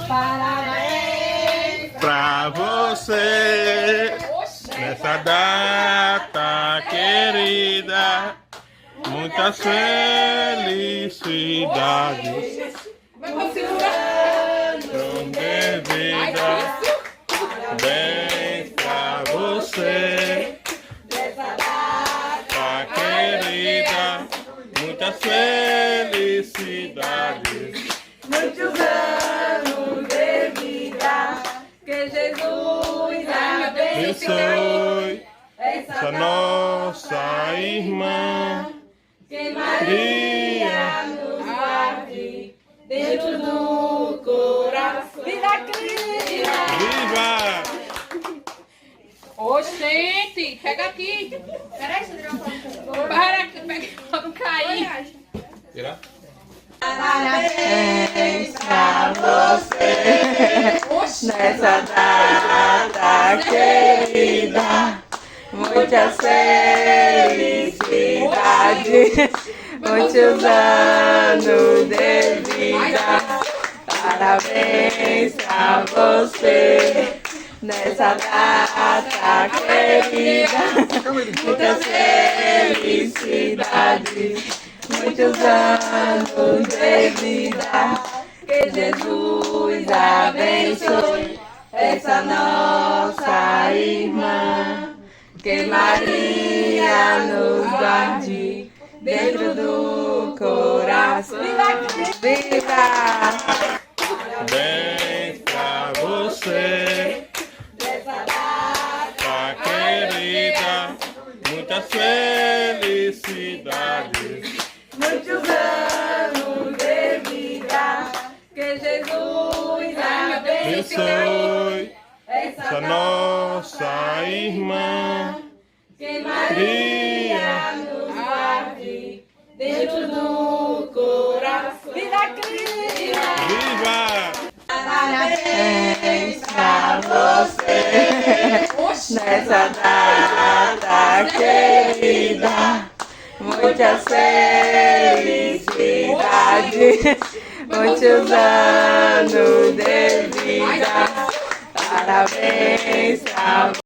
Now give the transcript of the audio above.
Parabéns pra você nessa data querida. Muitas felicidades. Com bebida. Bem pra você nessa data querida. Muitas felicidades. muitos anos de vida, que Jesus Abençoe essa nossa irmã. que Maria nos guarde dentro do coração. Viva Cristo! Viva! Ô, gente, pega aqui. Peraí, deixa eu tirar uma foto. Para, pega pra não cair. Tira. Parabéns pra você nessa data querida. Muitas felicidades, muitos anos de vida. Parabéns pra você nessa data querida. Muitas felicidades, muitos anos de vida. Que Jesus abençoe essa nossa irmã. Que Maria nos guarde dentro do coração. Viva! Bem pra você nessa data querida. Muitas felicidades. Muitos anos de vida. Que Jesus Abençoe essa nossa irmã. Que Maria nos guarde dentro do coração. Viva Cristo! Viva! Parabéns pra você nessa data querida. Muitas felicidades, muitos anos de vida. Parabéns pra